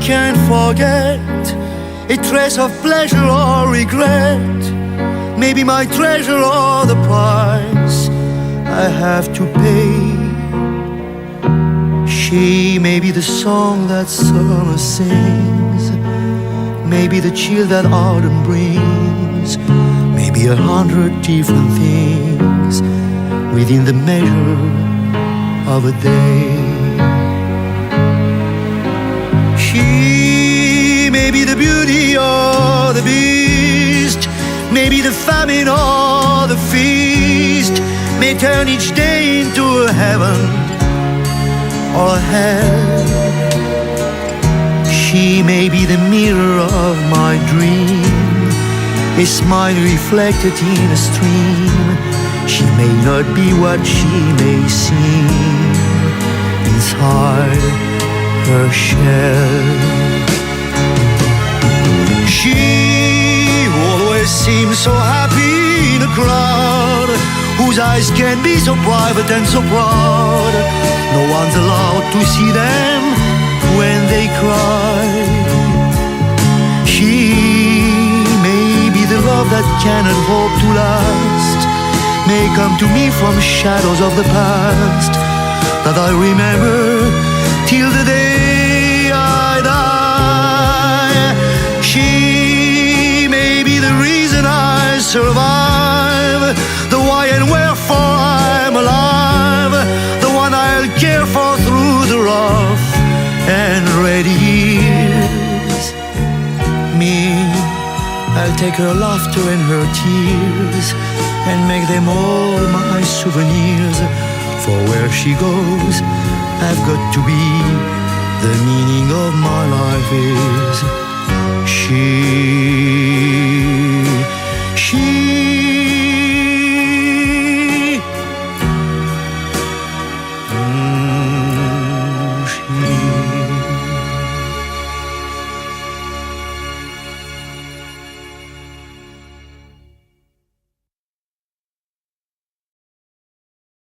can't forget a trace of pleasure or regret. Maybe my treasure or the price I have to pay. She may be the song that summer sings, maybe the chill that autumn brings, maybe 100 different things within the measure of a day. She may be the beauty or the beast, maybe the famine or the feast, may turn each day into a heaven or a hell. She may be the mirror of my dream, a smile reflected in a stream. She may not be what she may seem inside her shell. She always seems so happy in a crowd, whose eyes can be so private and so proud. No one's allowed to see them when they cry. She may be the love that cannot hope to last, may come to me from shadows of the past that I remember till the day I die. She may be the reason I survive, the why and wherefore I'm alive, the one I'll care for through the rough and ready years. Me, I'll take her laughter and her tears and make them all my souvenirs. For where she goes, I've got to be the meaning of my